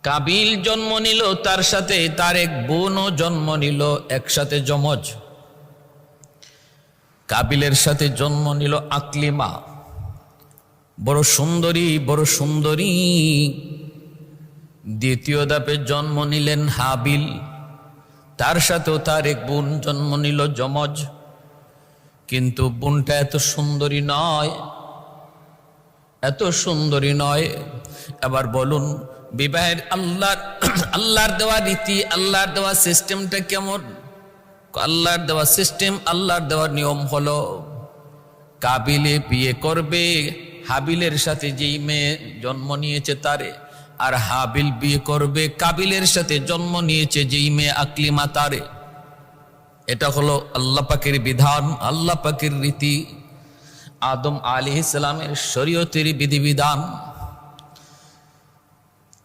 কাবিল জন্ম নিল, তার সাথে তার এক বোনও জন্ম নিল, একসাথে যমজ। কাবিলের সাথে জন্ম নিল আকলিমা, বড় সুন্দরী, বড় সুন্দরী। দ্বিতীয় ধাপে জন্ম নিলেন হাবিল, তার সাথেও তার এক বোন জন্ম নিল যমজ। কিন্তু বোনটা এত সুন্দরী নয়, এত সুন্দরী নয়। এবার বলুন, বিবাহের আল্লাহর দেওয়া রীতি, আল্লাহর দেওয়া সিস্টেমটা কেমন? আল্লাহর দেওয়া সিস্টেম, আল্লাহর দেওয়া নিয়ম হলো, কাবিলে বিয়ে করবে হাবিলের সাথে যেই মেয়ে জন্ম নিয়েছে তারে, আর হাবিল বিয়ে করবে কাবিলের সাথে জন্ম নিয়েছে যেই মেয়ে আকলিমা তারে। এটা হলো আল্লাহ পাকের বিধান, আল্লাহ পাকের রীতি, আদম আলাইহিস সালামের শরীয়তের বিধিবিধান।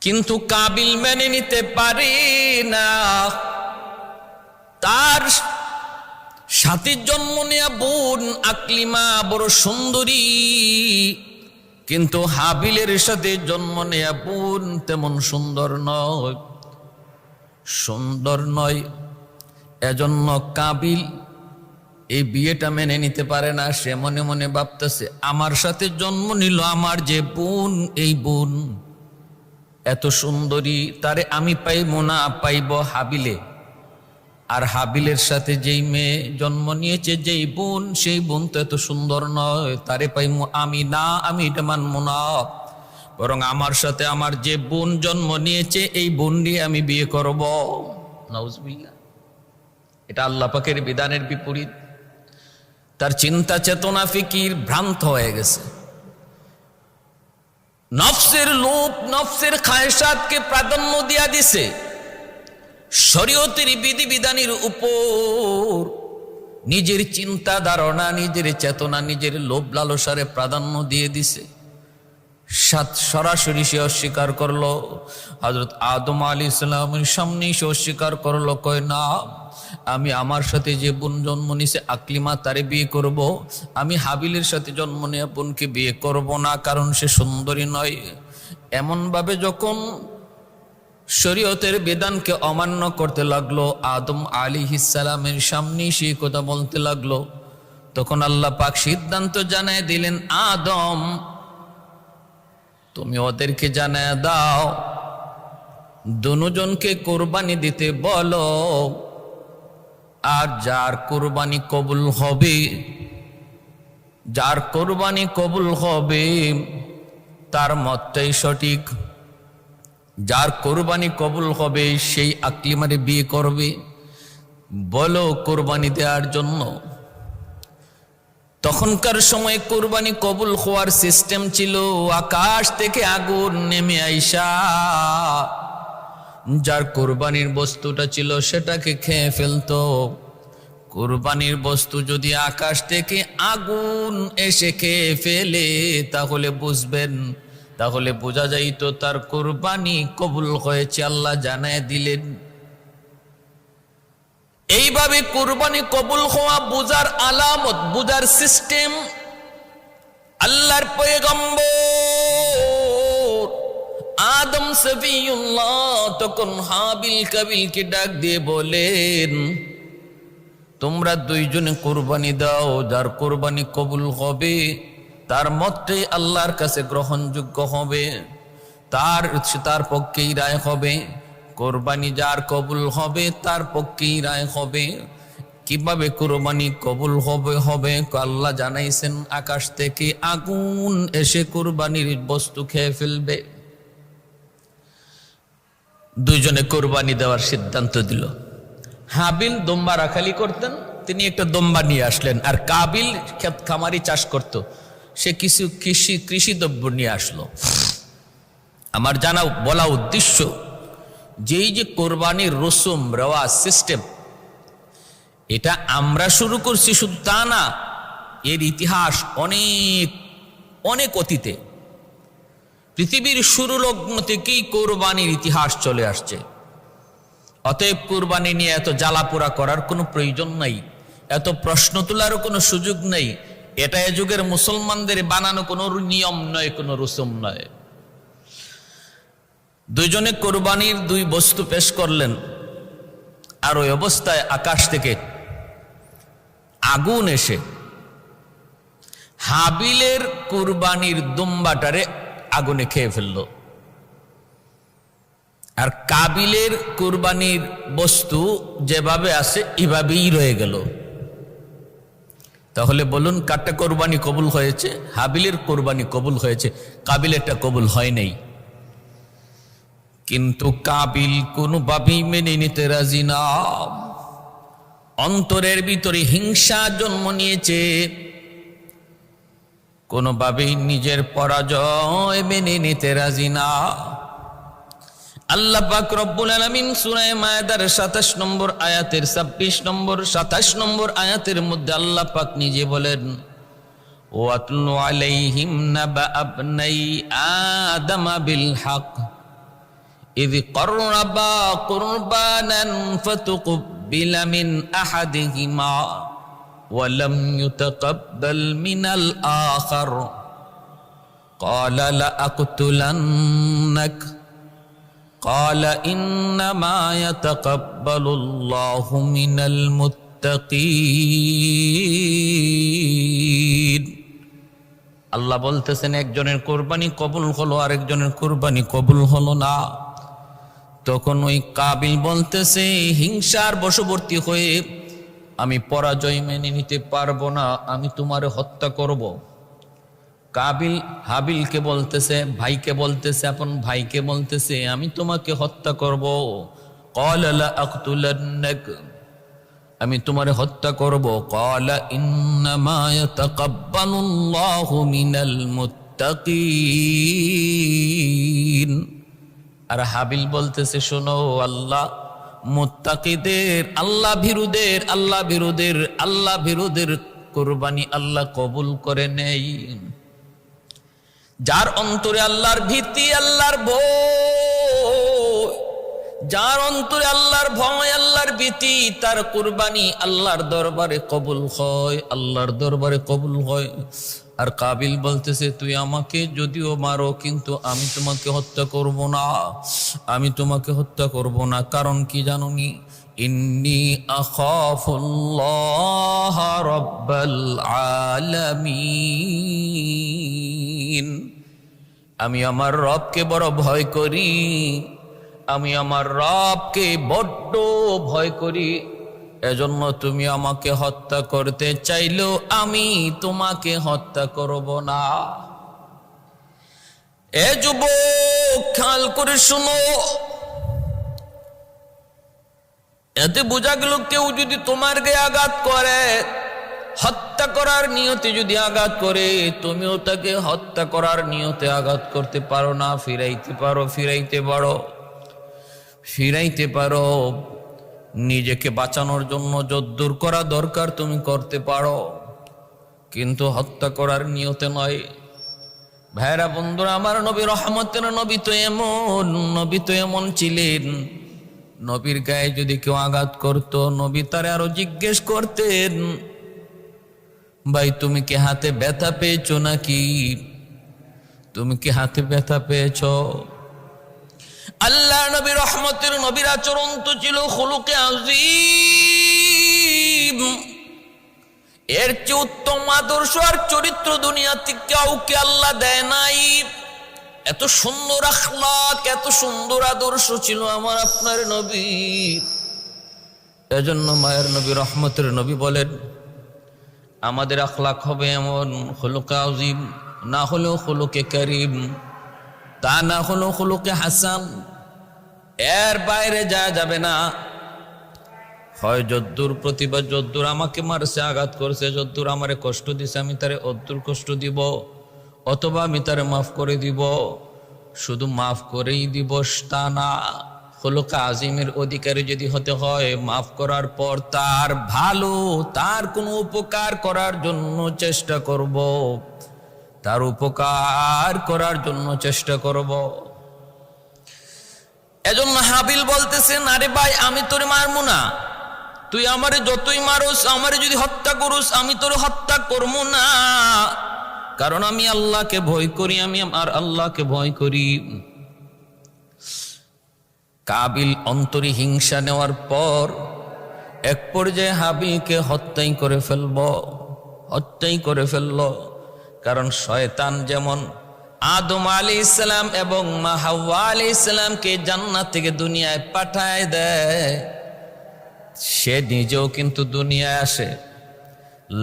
কিন্তু কাবিল মেনে নিতে পারে না। তার সাথে জন্ম নেয়া বোন আকলিমা বড় সুন্দরী, কিন্তু হাবিলের সাথে জন্ম নেয়া বোন তেমন সুন্দর নয়, সুন্দর নয়। এজন্য কাবিল এই বিয়েটা মেনে নিতে পারে না। সে মনে মনে ভাবতেছে, আমার সাথে জন্ম নিল আমার যে বোন, এই বোন এত সুন্দরী, তারে আমি পাইব না, পাইব হাবিলে। আর হাবিলের সাথে যেই মেয়ে জন্ম নিয়েছে যেই বোন, সেই বোন তো এত সুন্দর নয়, তারে পাইব আমি না, আমি এটা মানব না। বরং আমার সাথে আমার যে বোন জন্ম নিয়েছে এই বোন দিয়ে আমি বিয়ে করব। নাউজুবিল্লাহ। এটা আল্লাহ পাকের বিধানের বিপরীত। তার চিন্তা চেতনা ফিকির ভ্রান্ত হয়ে গেছে। নফসের লোভ, নফসের খায়সাতকে প্রাধান্য দিয়া দিছে শরীয়তের বিধিবিধানের উপর। নিজের চিন্তা ধারণা, নিজের চেতনা, নিজের লোভ লালসারে প্রাধান্য দিয়ে দিছে। সরাসরি সে অস্বীকার করলো। হযরত আদম আলাইহিস সালামের সামনেই সে অস্বীকার করলো, কয় না, আমি আমার সাথে যে বোন জন্ম নিছে আকলিমা তারে বিয়ে করব, আমি হাবিলের সাথে জন্ম নেয়া বোনকে বিয়ে করব না, কারণ সে সুন্দরী নয়। এমন ভাবে যখন শরীয়তের বিধানকে অমান্য করতে লাগলো, আদম আলাইহিস সালামের সামনেই সেই কথা বলতে লাগলো, তখন আল্লাহ পাক সিদ্ধান্ত জানায় দিলেন, আদম তুমি ওদেরকে জানায় দাও, দুজনকে কোরবানি দিতে বলো, আর যার কোরবানি কবুল হবে, যার কোরবানি কবুল হবে তার মতটাই সঠিক। যার কোরবানি কবুল হবে সেই আকলিমারে বিয়ে করবে, বলো কোরবানি দেওয়ার জন্য। তখনকার সময় কোরবানি কবুল হওয়ার সিস্টেম ছিল, আকাশ থেকে আগুন নেমে আইসা যার কোরবানির বস্তুটা ছিল সেটাকে খেয়ে ফেলতো। কোরবানির বস্তু যদি আকাশ থেকে আগুন এসে খেয়ে ফেলে তাহলে বুঝবেন, তাহলে বোঝা যাইতো তার কোরবানি কবুল হয়েছে, আল্লাহ জানায় দিলেন। এইভাবে কোরবানি কবুল হওয়া বুঝার আলামত, বুঝার সিস্টেম আল্লাহর পয়গম্বর আদম সফিউল্লাহ তখন হাবিল কাবিলকে ডাক দিয়ে বলেন, তোমরা দুইজনে কোরবানি দাও, যার কোরবানি কবুল হবে তার মতটাই আল্লাহর কাছে গ্রহণযোগ্য হবে, তার পক্ষেই রায় হবে। কোরবানি যার কবুল হবে তার পক্ষেই রায় হবে। কিভাবে কোরবানি কবুল হবে? আল্লাহ জানাইছেন, আকাশ থেকে আগুন এসে কোরবানির বস্তু খেয়ে ফেলবে। দুইজনে কোরবানি দেওয়ার সিদ্ধান্ত দিল। হাবিল দম্বা রাখালি করতেন, তিনি একটা দম্বা নিয়ে আসলেন। আর কাবিল ক্ষেত খামারি চাষ করত, সে কিছু কৃষি দ্রব্য নিয়ে আসলো। আমার জানা বলা উদ্দেশ্য, যেই যে কোরবানির রসুম রেওয়াজ সিস্টেম, এটা আমরা শুরু করছি শুধু তা না, এর ইতিহাস অনেক অনেক অতীতে। পৃথিবীর শুরু লগ্ন থেকেই কোরবানির ইতিহাস চলে আসছে। অতএব কোরবানি নিয়ে এত জ্বালাপোড়া করার কোনো প্রয়োজন নাই, এত প্রশ্ন তোলারও কোনো সুযোগ নেই। এটা এ যুগের মুসলমানদের বানানো কোনো নিয়ম নয়, কোনো রসুম নয়। দুইজনে কোরবানির দুই বস্তু পেশ করলেন, আর ওই অবস্থায় আকাশ থেকে আগুন এসে হাবিলের কুরবানির দুম্বাটারে আগুনে খেয়ে ফেলল, আর কাবিলের কুরবানির বস্তু যেভাবে আছে এভাবেই রয়ে গেল। তাহলে বলুন কারটা কোরবানি কবুল হয়েছে? হাবিলের কোরবানি কবুল হয়েছে, কাবিলেরটা কবুল হয় নাই। কিন্তু কাবিল কোনোভাবেই মেনে নিতে রাজি না, অন্তরের ভিতরে হিংসা জন্ম নিয়েছে, কোনোভাবেই নিজের পরাজয় মেনে নিতে রাজি না। আল্লাহ পাক রব্বুল আলামিন সূরা মায়েদার ২৭ নম্বর আয়াতের ২৬ নম্বর ২৭ নম্বর আয়াতের মধ্যে আল্লাহ পাক নিজে বলেন, ওয়াতলু আলাইহিম নাবা আবনাই আদম বিল হক ইয ক্বাররাবা কুরবানান ফাতুকবিলা মিন আহাদিহিমা ওয়া লাম ইউতাকাব্বাল মিনাল আখার ক্বালা লা আকতুলান্নাক قال إنما يتقبل الله من المتقين। আল্লাহ বলতেছেন একজনের কোরবানি কবুল হলো, আরেকজনের কোরবানি কবুল হলো না। তখন ওই কাবিল বলতেছে হিংসার বশবর্তী হয়ে, আমি পরাজয় মেনে নিতে পারবো না, আমি তোমারে হত্যা করব। কাবিল হাবিলকে বলতেছে, ভাইকে বলতেছে, আপন ভাইকে বলতেছে আমি তোমাকে হত্যা করব। ক্বালা লা আকতুলান্নাক, আমি তোমারে হত্যা করব। ক্বালা ইন্নামা ইয়াতাকাব্বালুল্লাহু মিনাল মুত্তাকিন। আর হাবিল বলতেছে শোনো, আল্লাহ মুত্তাকিদের, আল্লাহ ভীরুদের কুরবানি আল্লাহ কবুল করে নেই। যার অন্তরে আল্লাহর ভীতি, আল্লাহর ভয়, যার অন্তরে আল্লাহর ভয়, আল্লাহর ভীতি, তার কুরবানি আল্লাহর দরবারে কবুল হয়, আল্লাহর দরবারে কবুল হয়। আর কাবিল বলতেছে তুই আমাকে যদিও মারো, কিন্তু আমি তোমাকে হত্যা করব না, আমি তোমাকে হত্যা করব না। কারণ কি জানোনি? ইন্নী আখাফুল্লাহ রাব্বাল আলামিন, আমি আমার রবকে বড় ভয় করি, আমি আমার রবকে বড্ড ভয় করি। এজন্য তুমি আমাকে হত্যা করতে চাইলেও আমি তোমাকে হত্যা করব না। এ যুবক খেয়াল করে শুনো, এতে বোঝা গেল কেউ যদি তোমার গায়ে আঘাত করে, হত্যা করার নিয়তে যদি আঘাত করে, তুমিও তাকে হত্যা করার নিয়তে আঘাত করতে পারো না, ফিরাইতে পারো। নিজেকে বাঁচানোর জন্য যদ্দূর করা দরকার তুমি করতে পারো, কিন্তু হত্যা করার নিয়তে নয়। ভাইরা বন্ধুরা আমার, নবী রহমতের নবী তো এমন ছিলেন, নবীর গায়ে যদি কেউ আঘাত করত, নবী তারে আরো জিজ্ঞেস করতেন, ভাই তুমি কি হাতে ব্যথা পেয়েছো নাকি? তুমি কি হাতে ব্যথা পেয়েছ? আল্লাহ নবী রহমতের নবীর আচরণ তো ছিল খুলুকে আযীম। এর চেয়ে উত্তম আদর্শ আর চরিত্র দুনিয়াতে কাউকে আল্লাহ দেয় নাই। এত সুন্দর আখলাক, এত সুন্দর আদর্শ ছিল আমার আপনার নবী। এজন্য মায়ের নবী রহমতের নবী বলেন, আমাদের আখলাক হবে এমন খুলুকে আযীম, না হলেও খুলুকে কারীম, তা না হলেও খুলুকে হাসান, এর বাইরে যাওয়া যাবে না। হয় যদ্দূর প্রতিভা, যদ্দূর আমাকে মারছে, আঘাত করছে, যদ্দূর আমারে কষ্ট দিছে, আমি তারে অদ্দূর কষ্ট দিব, অথবা আমি তারে মাফ করে দিব। শুধু মাফ করেই দিব তা না, খুলুকে আযীমের অধিকারী যদি হতে হয়, মাফ করার পর তার ভালো, তার কোনো উপকার করার জন্য চেষ্টা করব, তার উপকার করার জন্য চেষ্টা করব। এজন্য হাবিল বলতেছেন, আরে ভাই আমি তোরে মারবো না, তুই আমারে যতই মারোস, আমারে যদি হত্যা করুস, আমি তোরে হত্যা করবো না, কারণ আমি আল্লাহকে ভয় করি, আমি আমার আল্লাহকে ভয় করি। কাবিল অন্তরে হিংসা নেওয়ার পর এক পর্যায়ে হাবিলকে হত্যাই করে ফেলল। কারণ শয়তান যেমন আদম আলাইহিস সালাম এবং মা হাওয়া আলাইহিস সালামকে জান্নাত থেকে দুনিয়ায় পাঠায় দেয়, সে নিজেও কিন্তু দুনিয়ায় আসে,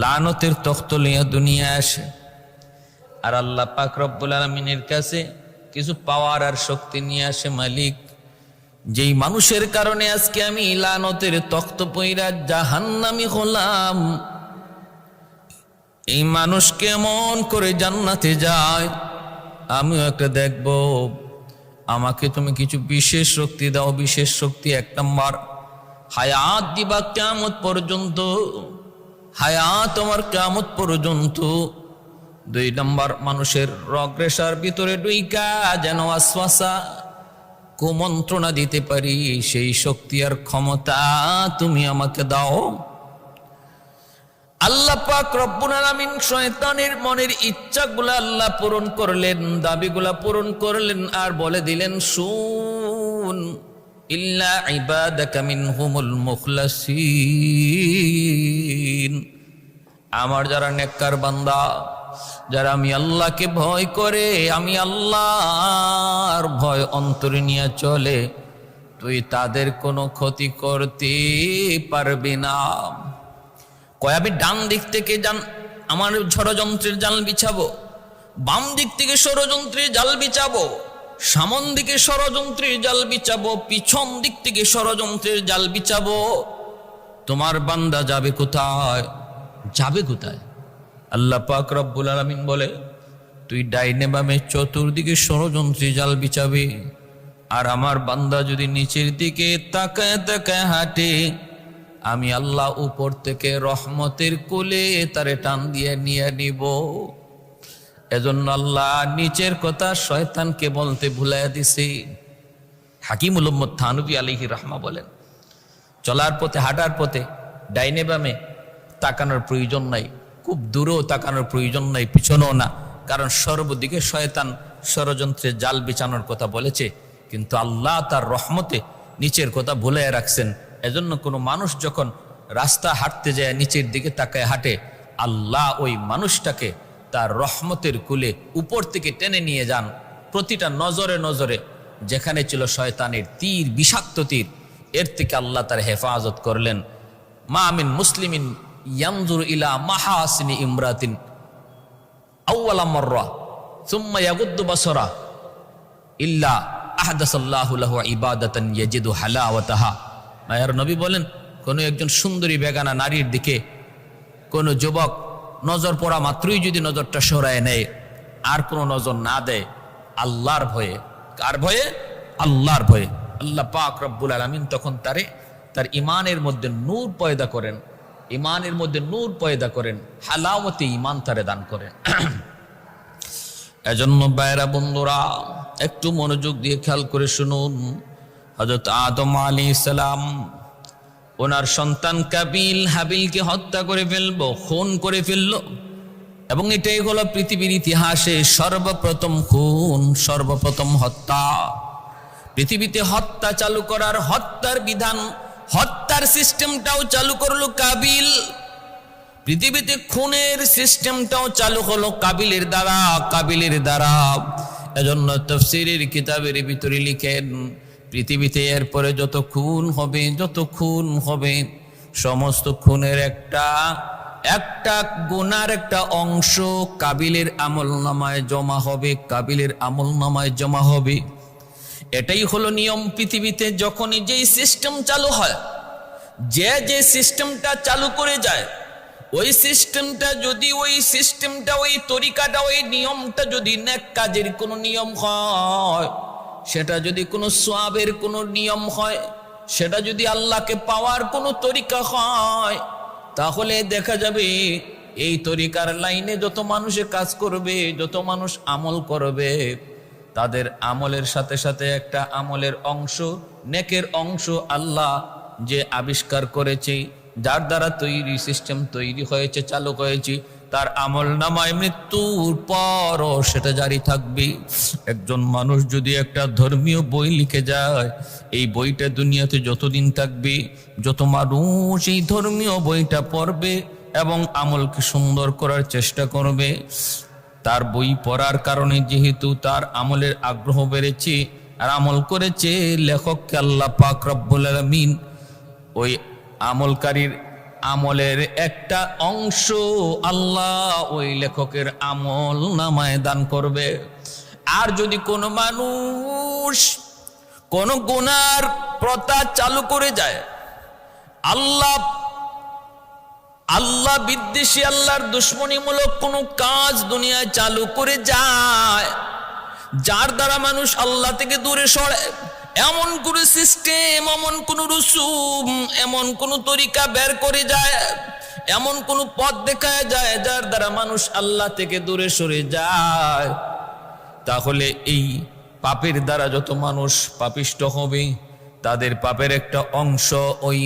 লানতের তখ্ত লিয়া দুনিয়ায় আসে। আর আল্লাহ পাক রব্বুল আলামিনের কাছে কিছু পাওয়ার আর শক্তি নিয়ে আসে। মালিক, যেই মানুষের কারণে আজকে আমি লানতের তখ্ত পইরা জাহান্নামী হলাম, এই মানুষ কেমন করে জান্নাতে যায় আমিও একটা দেখব। আমাকে তুমি কিছু বিশেষ শক্তি দাও। বিশেষ শক্তি, 1 নম্বর হায়াত দিবা কিয়ামত পর্যন্ত, হায়াত আমার কিয়ামত পর্যন্ত। 2 নম্বর মানুষের রগ রেশার ভিতরে ডুইকা যেন ওয়াসওয়াসা কুমন্ত্রণা দিতে পারি, সেই শক্তি আর ক্ষমতা তুমি আমাকে দাও। আল্লাহ পাক রব্বুল আলামিন শয়তানের মনের ইচ্ছাগুলো আল্লাহ পূরণ করলেন, দাবিগুলা পূরণ করলেন, আর বলে দিলেন, শুন, ইল্লা ইবাদাকা মিনহুমুল মুখলাসিন, আমার যারা নেককার বান্দা, যারা আমি আল্লাহকে ভয় করে, আমি আল্লাহর ভয় অন্তরে নিয়ে চলে, তুই তাদের কোনো ক্ষতি করতে পারবি না। কয় আমি ডান দিক থেকে আমার ষড়যন্ত্রের জাল বিছাবো, বাম দিক থেকে ষড়যন্ত্রের জাল বিছাবো, সামন দিকে ষড়যন্ত্রের জাল বিছাবো, পিছন দিক থেকে ষড়যন্ত্রের জাল বিছাবো, তোমার বান্দা যাবে কোথায়? আল্লাহ পাক রব্বুল আলামিন বলে, তুই ডাইনে বামে চতুর্দিকে ষড়যন্ত্রী জাল বিছাবি, আর আমার বান্দা যদি নিচের দিকে তাকায় তাকায় হাঁটে, আমি আল্লাহ উপর থেকে রহমতের কোলে তারে টান দিয়ে নিয়ে নিব। এজন্য আল্লাহ নিচের কথা শয়তানকে বলতে ভুলাইয়া দিছে। হাকিমুল উম্মত থানভী আলাইহি রাহমা বলেন, চলার পথে, হাঁটার পথে ডাইনে বামে তাকানোর প্রয়োজন নাই, খুব দূরেও তাকানোর প্রয়োজন নাই, পিছনেও না, কারণ সর্বদিকে শয়তান ষড়যন্ত্রের জাল বিছানোর কথা বলেছে। কিন্তু আল্লাহ তার রহমতে নিচের কথা ভুলাইয়া রাখছেন। এজন্য কোনো মানুষ যখন রাস্তা হাঁটতে যায় নিচের দিকে তাকায় হাঁটে, আল্লাহ ওই মানুষটাকে তার রহমতের কুলে উপর থেকে টেনে নিয়ে যান। প্রতিটা নজরে নজরে যেখানে ছিল শয়তানের তীর, বিষাক্ত তীর, এর থেকে আল্লাহ তার হেফাজত করলেন। মা মিন মুসলিমিন ইয়ানজুর ইলা মাহাসিনি ইমরাতিন আউওয়ালা মাররা সুম্মা ইয়াগুদ্দু বাসরা ইল্লা আহদাসাল্লাহু লাহু ইবাদাতান ইয়াজিদু হালাওয়াতাহা। মায়ের নবী বলেন, কোন একজন সুন্দরী বেগানা নারীর দিকে কোন যুবক নজর পড়া মাত্রই যদি নজরটা সরায় নেয়, আর কোনো নজর না দেয়, আল্লাহর ভয়ে, কার ভয়ে? আল্লাহর ভয়ে, আল্লাহ পাক রব্বুল আলামিন তখন তার ইমানের মধ্যে নূর পয়দা করেন, ইমানের মধ্যে নূর পয়দা করেন, হালাওয়াতে ইমান তারে দান করেন। এজন্য ভাইরা বন্ধুরা, একটু মনোযোগ দিয়ে খেয়াল করে শুনুন। হযরত আদম আলাইহিস সালাম ওনার সন্তান কাবিল হাবিলকে হত্যা করে ফেলবো, খুন করে ফেললো, এবং এটাই হলো পৃথিবীর ইতিহাসে সর্বপ্রথম খুন, সর্বপ্রথম হত্যা। পৃথিবীতে হত্যা চালু করার, হত্যার বিধান, হত্যার সিস্টেমটাও চালু করলো কাবিল। পৃথিবীতে খুনের সিস্টেমটাও চালু হলো কাবিলের দ্বারা। এজন্য তাফসীরের কিতাবের ভিতরে লিখেন, পৃথিবীতে এরপরে যত খুন হবে সমস্ত খুনের একটা গুনার একটা অংশ কাবিলের আমলনামায় জমা হবে। এটাই হলো নিয়ম পৃথিবীতে। যখনই যেই সিস্টেম চালু হয়, যে সিস্টেমটা চালু করে যায়, ওই সিস্টেমটা যদি ওই তরিকাটা, ওই নিয়মটা যদি নেক কাজের কোনো নিয়ম হয়, সেটা যদি কোনো সওয়াবের কোনো নিয়ম হয়, সেটা যদি আল্লাহকে পাওয়ার কোনো তরিকা হয়, তাহলে দেখা যাবে এই তরিকার লাইনে যত মানুষে কাজ করবে, যত মানুষ আমল করবে, তাদের আমলের সাথে সাথে একটা আমলের অংশ, নেকের অংশ আল্লাহ যে আবিষ্কার করেছে, যার দ্বারা তৈরি সিস্টেম তৈরি হয়েছে, চালু হয়েছে, তার আমল নামায় মৃত্যুর পরও সেটা জারি থাকবে। একজন মানুষ যদি একটা ধর্মীয় বই লিখে যায়, এই বইটা দুনিয়াতে যতদিন থাকবে, যত মানুষ এই ধর্মীয় বইটা পড়বে এবং আমলকে সুন্দর করার চেষ্টা করবে, তার বই পড়ার কারণে যেহেতু তার আমলের আগ্রহ বেড়েছে আর আমল করেছে, লেখককে আল্লাহ পাক রব্বুল আলামিন ওই আমলকারীর আমলের একটা অংশ আল্লাহ ওই লেখকের আমল নামায় দান করবে। আর যদি কোনো মানুষ কোন গুনার প্রথা চালু করে যায়, আল্লাহ বিদ্বেষী, আল্লাহর দুশ্মনীমূলক কোনো কাজ দুনিয়ায় চালু করে যায়, যার দ্বারা মানুষ আল্লাহ থেকে দূরে সরে, এমন কোন সিস্টেম, এমন কোন রুসুম, এমন কোন তরিকা বের করে যায়, এমন কোন পথ দেখায় যায় যার দ্বারা মানুষ আল্লাহ থেকে দূরে সরে যায়, তাহলে এই পাপের দ্বারা যত মানুষ পাপিষ্ট হবে, তাদের পাপের একটা অংশ ওই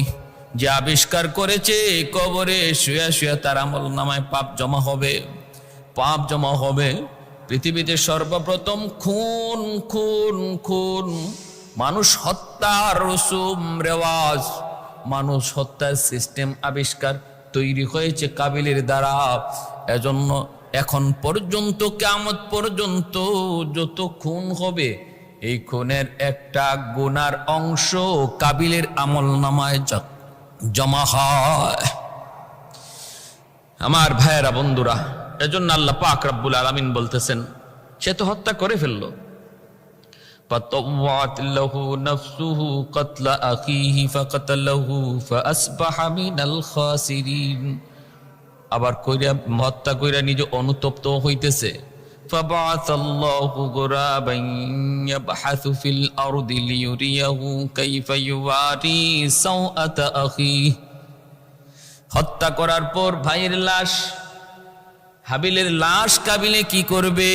যে আবিষ্কার করেছে কবরে শুয়া শুয়া তার আমল নামায় পাপ জমা হবে। পাপ জমা হবে। পৃথিবীতে সর্বপ্রথম খুন খুন খুন মানুষ হত্যার রসুম রেওয়াজ, মানুষ হত্যার সিস্টেম আবিষ্কার তৈরি হয়েছে কাবিলের দ্বারা। এজন্য এখন পর্যন্ত কিয়ামত পর্যন্ত যত খুন হবে, এই খুনের একটা গুনার অংশ কাবিলের আমল নামায় জমা হয়। আমার ভাইয়েরা, বন্ধুরা, এজন্য আল্লাহ পাক রব্বুল আলামিন বলতেছেন, সে তো হত্যা করে ফেললো। فطوعت له نفسه قتل أخيه فقتله فأصبح من الخاسرين। আবার কইরা হত্যা কইরা নিজে অনুতপ্ত হইতেছে। فبعث الله غرابا يبحث في الأرض ليريه كيف يواري سوءة أخيه। হত্যা করার পর ভাইয়ের লাশ, হাবিলের লাশ কাবিলে কি করবে,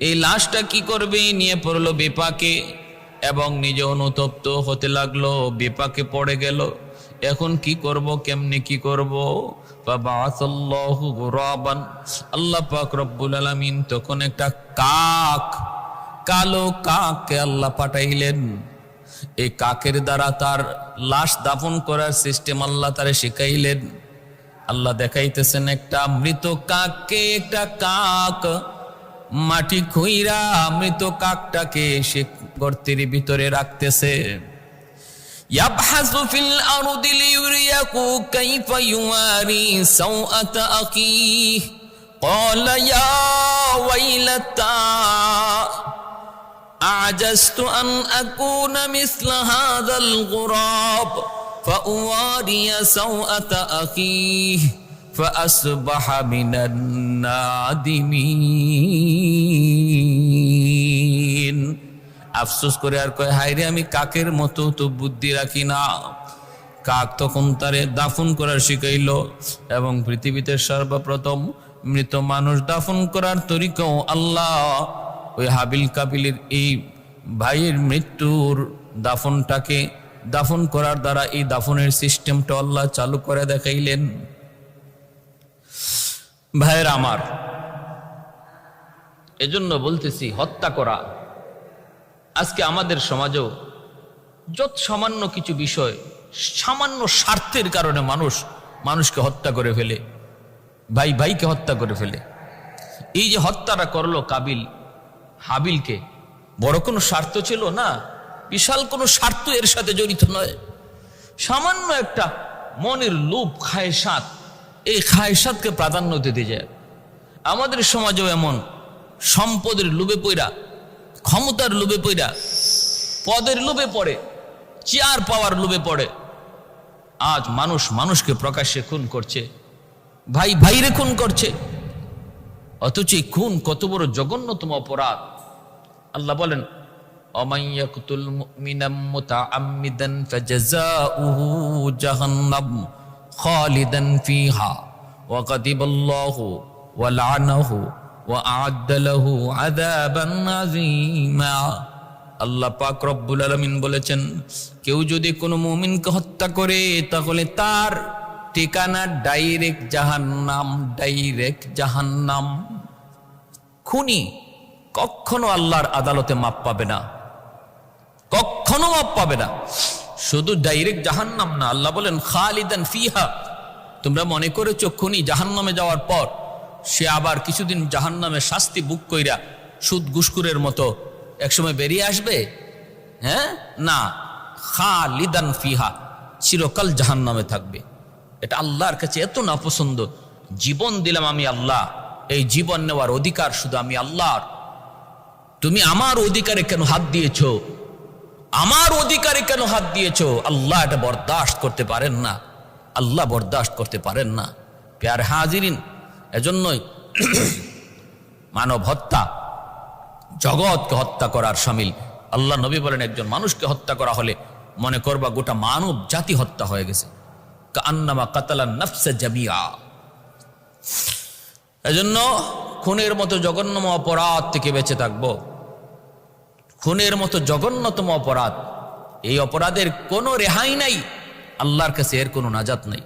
এই লাশটা কি করবে নিয়ে পড়লো বিপাকে এবং নিজে অনুতপ্ত হতে লাগলো, বিপাকে পড়ে গেল। এখন কি করব, কেমনে কি করব? ফাবাআসাল্লাহু গুরাবান, আল্লাহ পাক রব্বুল আলামিন তখন একটা কাক, কালো কাককে আল্লাহ পাঠাইলেন। এই কাকের দ্বারা তার লাশ দাফন করার সিস্টেম আল্লাহ তারে শিখাইলেন। আল্লাহ দেখাইতেছেন একটা মৃত কাককে, একটা কাক মাটি খুইরা মৃত কাকটাকে সে গর্তের ভিতরে রাখতেছে। ইয়াবহাসু ফিল আরদি লিয়ুরিয়াকু কাইফা ইউয়ারি সাওআতা আখিহি ক্বালা ইয়া ওয়াইলাতা আ'জাজতু আন আকুনা মিসলা হাযাল গুরাব ফাউয়ারিয়া সাওআতা আখিহি فأصبح من النادمين। আফসোস করে আর কয়, হায় রে, আমি কাকের মতো তো বুদ্ধি রাখি না। কাক তখন তারে দাফন করার শিখাইল এবং পৃথিবীতে সর্বপ্রথম মৃত মানুষ দাফন করার তরিকাও আল্লাহ ওই হাবিল কাবিলের এই ভাইয়ের মৃত্যুর দাফনটাকে দাফন করার দ্বারা এই দাফনের সিস্টেমটা আল্লাহ চালু করে দেখাইলেন। ভাইয়েরা আমার, এজন্য বলতেছি, হত্যা করা আজকে আমাদের সমাজেও যত সামান্য কিছু বিষয়, সামান্য স্বার্থের কারণে মানুষকে হত্যা করে ফেলে, ভাই ভাইকে হত্যা করে ফেলে। এই যে হত্যাটা করলো কাবিল হাবিলকে, বড় কোনো স্বার্থ ছিল না, বিশাল কোনো স্বার্থ এর সাথে জড়িত নয়। সামান্য একটা মনের লোভ, খায়সাত, এই খায়সাতকে প্রাধান্য দিতে যায়। আমাদের সমাজেও এমন সম্পদের লোভে পইরা, ক্ষমতার লোভে পইরা, পদের লোভে পড়ে, চেয়ার পাওয়ার লোভে পড়ে আজ মানুষকে প্রকাশ্যে খুন করছে, ভাই ভাইরে খুন করছে। অথচ এই খুন কত বড় জঘন্যতম অপরাধ। আল্লাহ বলেন, ومن يقتل مؤمنا متعمدا فجزاؤه جهنم خالدا فيها وغضب الله ولعنه وأعد له عذابا عظيما। আল্লাহ পাক রব্বুল আলামিন বলেছেন, কেউ যদি কোনো মুমিনকে হত্যা করে তাহলে তার ঠিকানা ডাইরেক্ট জাহান্নাম, ডাইরেক্ট জাহান্নাম। খুনি কখনো আল্লাহর আদালতে মাপ পাবে না, কখনো মাপ পাবে না। শুধু ডাইরেক্ট জাহান্নাম না, আল্লাহ বলেন খালিদান ফিহা। তোমরা মনে করেছো খুনি জাহান্নামে যাওয়ার পর সে আবার কিছুদিন জাহান্নামে শাস্তি বুক কইরা সুদ ঘুষখোরের মতো একসময় বেরিয়ে আসবে? হ্যাঁ, না, খালিদান ফিহা, চিরকাল জাহান্নামে থাকবে। এটা আল্লাহর কাছে এত নাপছন্দ। জীবন দিলাম আমি আল্লাহ, এই জীবন নেওয়ার অধিকার শুধু আমি আল্লাহর। তুমি আমার অধিকারে কেন হাত দিয়েছো? আমার অধিকারে কেন হাত দিয়েছো? আল্লাহ এটা বরদাস্ত করতে পারেন না, আল্লাহ বরদাস্ত করতে পারেন না। প্যার হাজিরিন, এজন্যই মানব হত্যা জগৎকে হত্যা করার শামিল। আল্লাহ নবী বলেন একজন মানুষকে হত্যা করা হলে মনে করবা গোটা মানব জাতি হত্যা হয়ে গেছে। কান্নামা কাতালান নাফসা জামিয়া। এজন্য খুনের মতো জঘন্যতম অপরাধ থেকে বেঁচে থাকবো। খুনের মতো জঘন্যতম অপরাধ, এই অপরাধের কোনো রেহাই নাই, আল্লাহর কাছে এর কোনো নাজাত নাই।